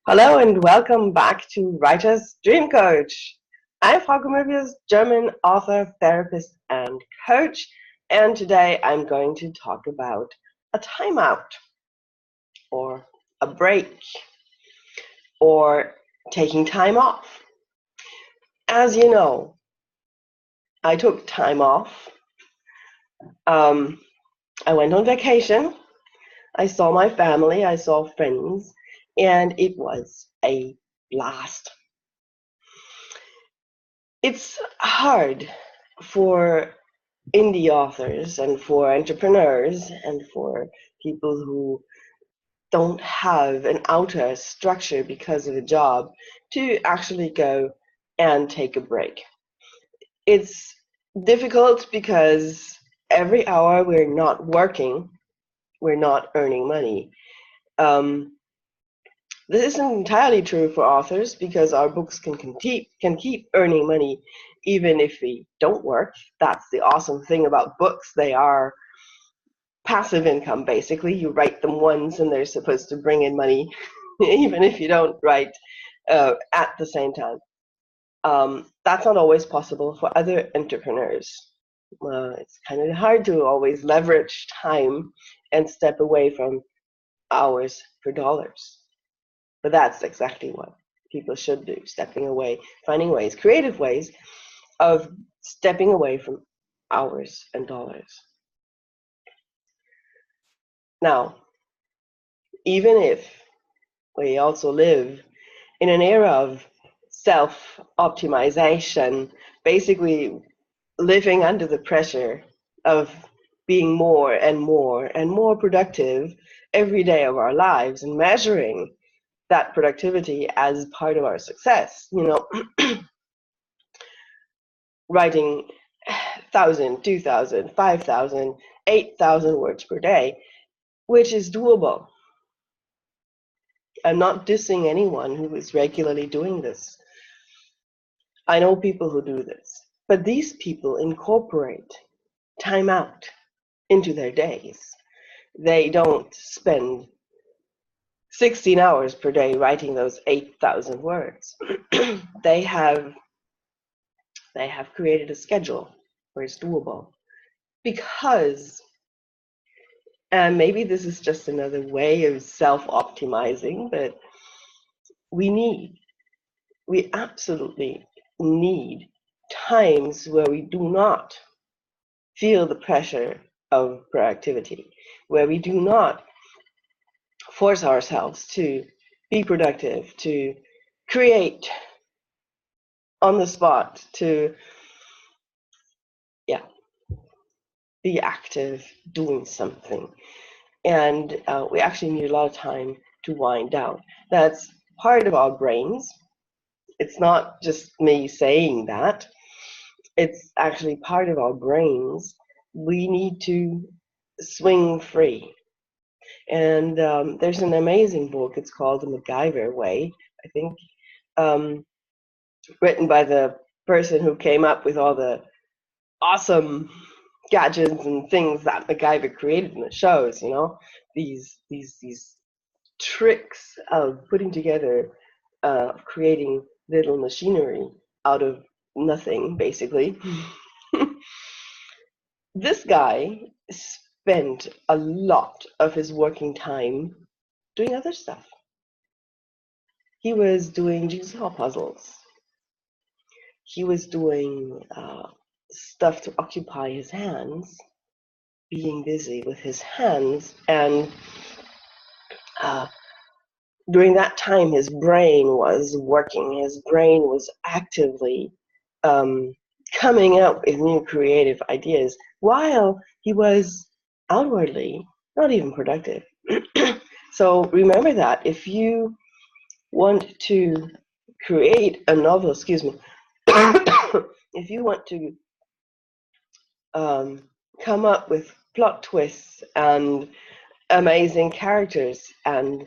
Hello and welcome back to Writer's Dream Coach. I'm Frau Möbius, German author, therapist, and coach, and today I'm going to talk about a timeout, or a break, or taking time off. As you know, I took time off. I went on vacation. I saw my family, I saw friends, and it was a blast. It's hard for indie authors and for entrepreneurs and for people who don't have an outer structure because of a job to actually go and take a break. It's difficult because every hour we're not working, we're not earning money. This isn't entirely true for authors because our books can keep earning money even if we don't work. That's the awesome thing about books. They are passive income, basically. You write them once and they're supposed to bring in money even if you don't write at the same time. That's not always possible for other entrepreneurs. It's kind of hard to always leverage time and step away from hours for dollars. But that's exactly what people should do, stepping away, finding ways, creative ways of stepping away from hours and dollars. Now, even if we also live in an era of self-optimization, basically living under the pressure of being more and more and more productive every day of our lives and measuring that productivity as part of our success. Writing 1,000, 2,000, 5,000, 8,000 words per day, which is doable. I'm not dissing anyone who is regularly doing this. I know people who do this, but these people incorporate time out into their days. They don't spend 16 hours per day writing those 8,000 words. they have created a schedule where it's doable because, and maybe this is just another way of self-optimizing, but we absolutely need times where we do not feel the pressure of productivity, where we do not force ourselves to be productive, to create on the spot, to be active, doing something. And we actually need a lot of time to wind down. That's part of our brains. It's not just me saying that. It's actually part of our brains. We need to swing free. And there's an amazing book. It's called The MacGyver Way, I think, written by the person who came up with all the awesome gadgets and things that MacGyver created in the shows. These tricks of putting together, creating little machinery out of nothing, basically. This guy spent a lot of his working time doing other stuff. He was doing jigsaw puzzles. He was doing stuff to occupy his hands, being busy with his hands, and during that time his brain was working. His brain was actively coming up with new creative ideas while he was outwardly not even productive. So remember that if you want to create a novel, if you want to come up with plot twists and amazing characters and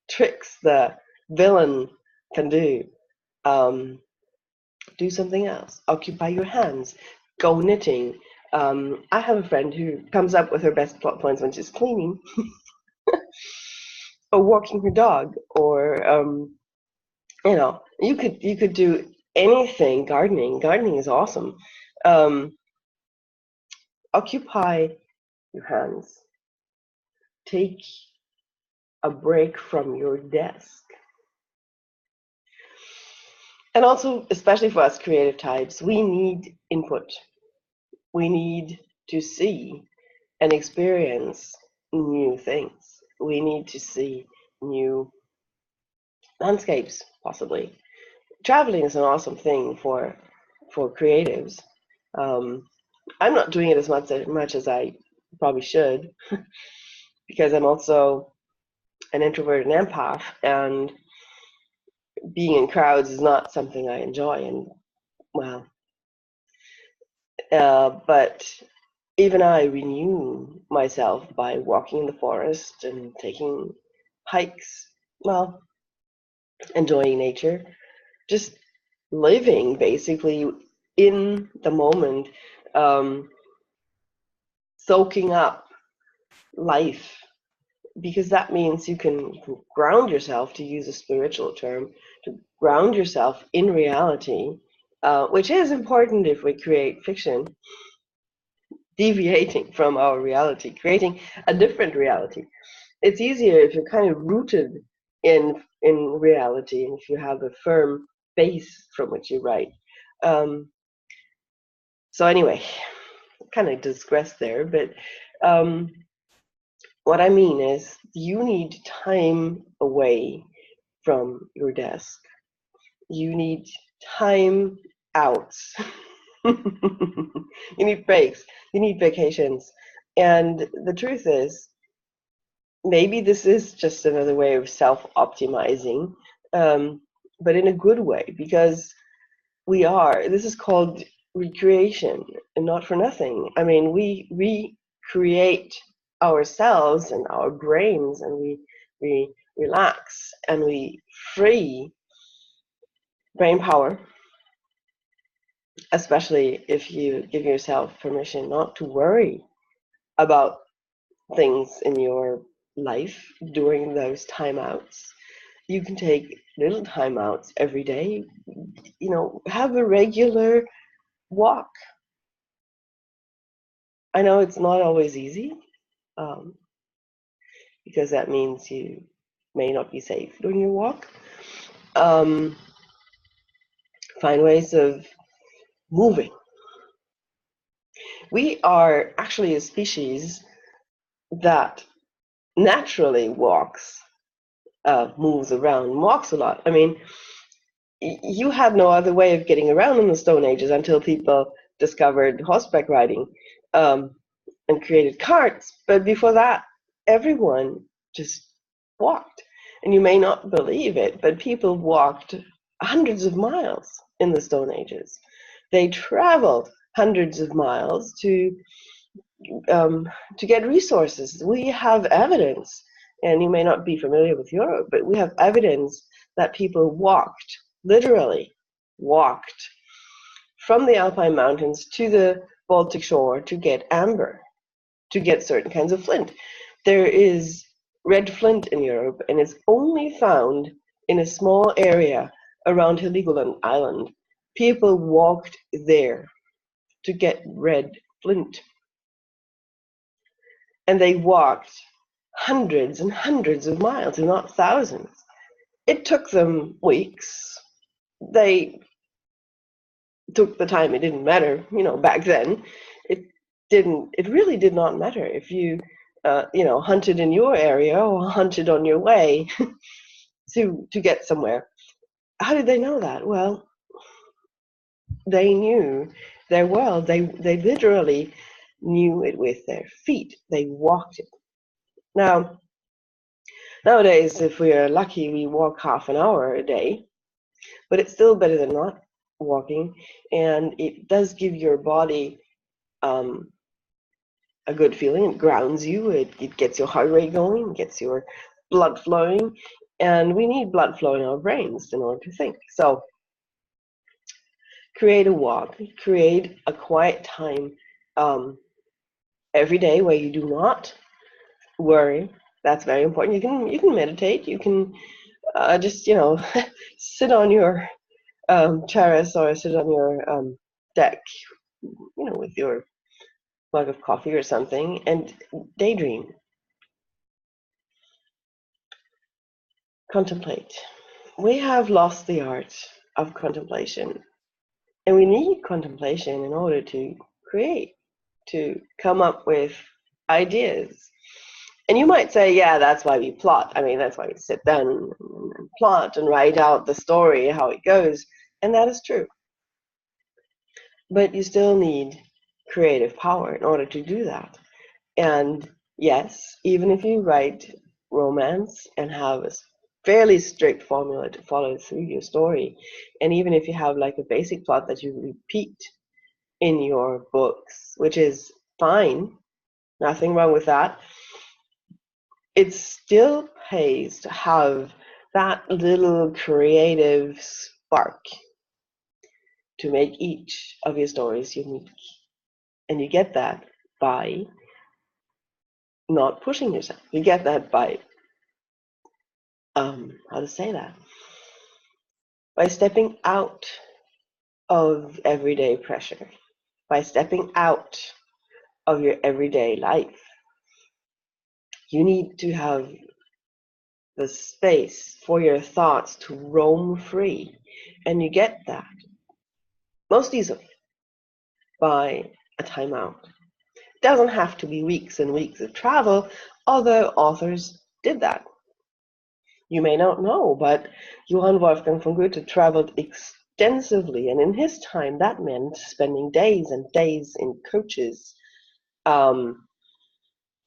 tricks the villain can do something else. Occupy your hands. Go knitting. I have a friend who comes up with her best plot points when she's cleaning. or walking your dog, or you could do anything. Gardening is awesome. Um, Occupy your hands. Take a break from your desk. And also, especially for us creative types, we need input. We need to see and experience new things. We need to see new landscapes, possibly. Traveling is an awesome thing for creatives. Um, I'm not doing it as much as I probably should, because I'm also an introvert and empath, and being in crowds is not something I enjoy. And well, but even I renew myself by walking in the forest and taking hikes. Well, enjoying nature, just living basically in the moment, um, soaking up life, because that means you can ground yourself, to use a spiritual term, to ground yourself in reality, which is important if we create fiction, deviating from our reality, creating a different reality. It's easier if you're kind of rooted in reality, and if you have a firm base from which you write. Um, so anyway, kind of digress there, but um, what I mean is you need time away from your desk. You need time out. You need breaks. You need vacations. And the truth is, maybe this is just another way of self-optimizing, um, but in a good way, because this is called recreation, and not for nothing. I mean, we recreate ourselves and our brains, and we relax, and we free brain power, especially if you give yourself permission not to worry about things in your life during those timeouts. You can take little timeouts every day. Have a regular walk. I know it's not always easy, um, because that means you may not be safe during your walk. Um, find ways of moving. We are actually a species that naturally moves around, walks a lot. I mean, you had no other way of getting around in the Stone Ages until people discovered horseback riding, um, and created carts. But before that, everyone just walked. And you may not believe it, but people walked hundreds of miles in the Stone Ages. They traveled hundreds of miles to get resources. We have evidence, and you may not be familiar with Europe, but we have evidence that people literally walked from the Alpine Mountains to the Baltic shore to get amber, to get certain kinds of flint. There is red flint in Europe, and it's only found in a small area around Heligoland Island. People walked there to get red flint. And they walked hundreds and hundreds of miles, and not thousands. It took them weeks. They took the time. It didn't matter, back then. It really did not matter if you, hunted in your area or hunted on your way to get somewhere. How did they know that? Well, they knew their world. They literally knew it with their feet. They walked it. Now, nowadays, if we are lucky, we walk half an hour a day, but it's still better than not walking, and it does give your body a good feeling. It grounds you. It gets your heart rate going, gets your blood flowing, and we need blood flow in our brains in order to think. So create a walk, create a quiet time every day where you do not worry. That's very important. You can meditate. You can just sit on your terrace or sit on your deck, with your mug of coffee or something, and daydream, contemplate. We have lost the art of contemplation, and we need contemplation in order to create, to come up with ideas. And you might say, yeah, that's why we plot. I mean, that's why we sit down and plot and write out the story, how it goes. And that is true. But you still need creative power in order to do that. And yes, even if you write romance and have a fairly strict formula to follow through your story, and even if you have like a basic plot that you repeat in your books, which is fine, nothing wrong with that, it still pays to have that little creative spark to make each of your stories unique. And you get that by not pushing yourself. You get that by, how to say that? By stepping out of everyday pressure, by stepping out of your everyday life. You need to have the space for your thoughts to roam free. And you get that most easily by a timeout. It doesn't have to be weeks and weeks of travel, although authors did that. You may not know, but Johann Wolfgang von Goethe traveled extensively, and in his time that meant spending days and days in coaches,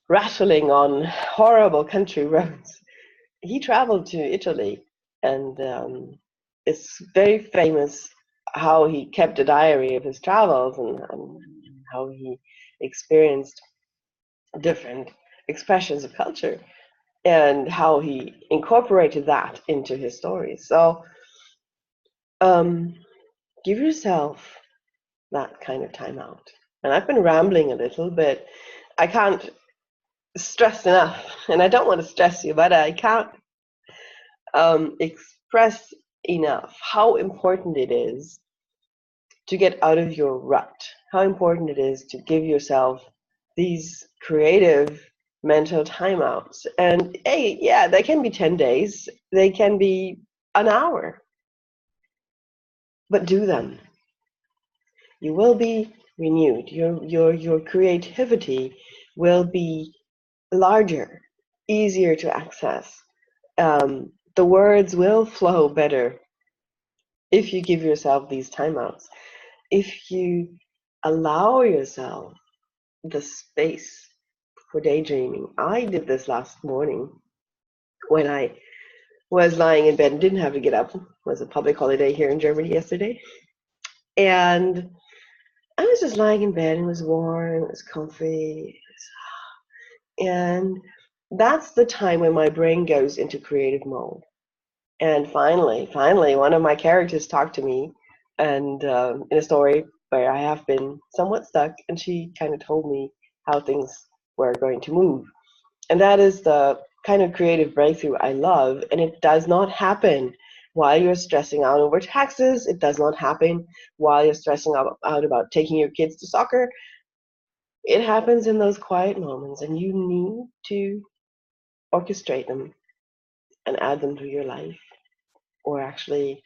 rattling on horrible country roads. He traveled to Italy, and it's very famous how he kept a diary of his travels and how he experienced different expressions of culture and how he incorporated that into his stories. So give yourself that kind of time out. And I've been rambling a little bit. I can't stress enough, and I don't want to stress you, but I can't express enough how important it is to get out of your rut, how important it is to give yourself these creative mental timeouts. And hey, yeah, they can be 10 days, they can be an hour, but do them. You will be renewed. Your creativity will be larger, easier to access. The words will flow better if you give yourself these timeouts. If you allow yourself the space for daydreaming. I did this last morning when I was lying in bed and didn't have to get up. It was a public holiday here in Germany yesterday. And I was just lying in bed and it was warm, it was comfy. And that's the time when my brain goes into creative mode. And finally, one of my characters talked to me, and in a story where I have been somewhat stuck, and she kind of told me how things were going to move. And that is the kind of creative breakthrough I love, and it does not happen while you're stressing out over taxes. It does not happen while you're stressing out about taking your kids to soccer. It happens in those quiet moments, and you need to orchestrate them and add them to your life, or actually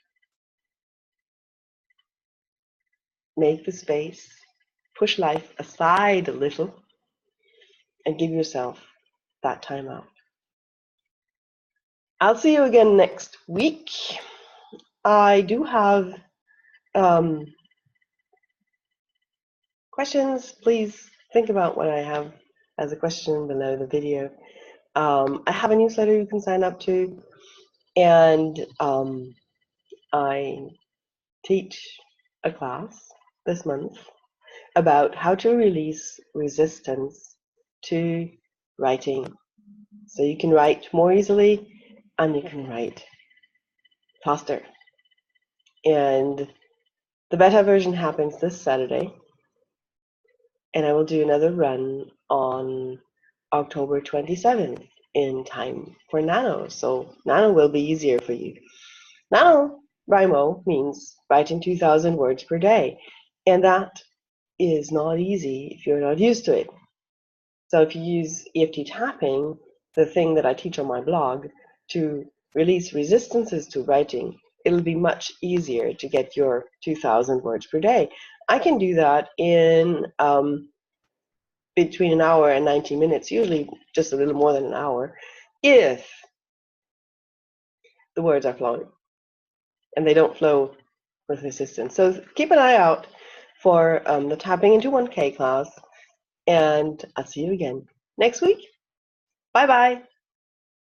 make the space, push life aside a little, and give yourself that time out. I'll see you again next week. I do have questions. Please think about what I have as a question below the video. I have a newsletter you can sign up to, and I teach a class this month about how to release resistance to writing. So you can write more easily and you can write faster. And the beta version happens this Saturday, and I will do another run on October 27th. in time for Nano. So Nano will be easier for you. NaNoWriMo means writing 2,000 words per day. And that is not easy if you're not used to it. So if you use EFT tapping, the thing that I teach on my blog, to release resistances to writing, it'll be much easier to get your 2,000 words per day. I can do that in between an hour and 90 minutes, usually just a little more than an hour, if the words are flowing and they don't flow with resistance. So keep an eye out for the Tapping into 1K class, and I'll see you again next week. Bye-bye.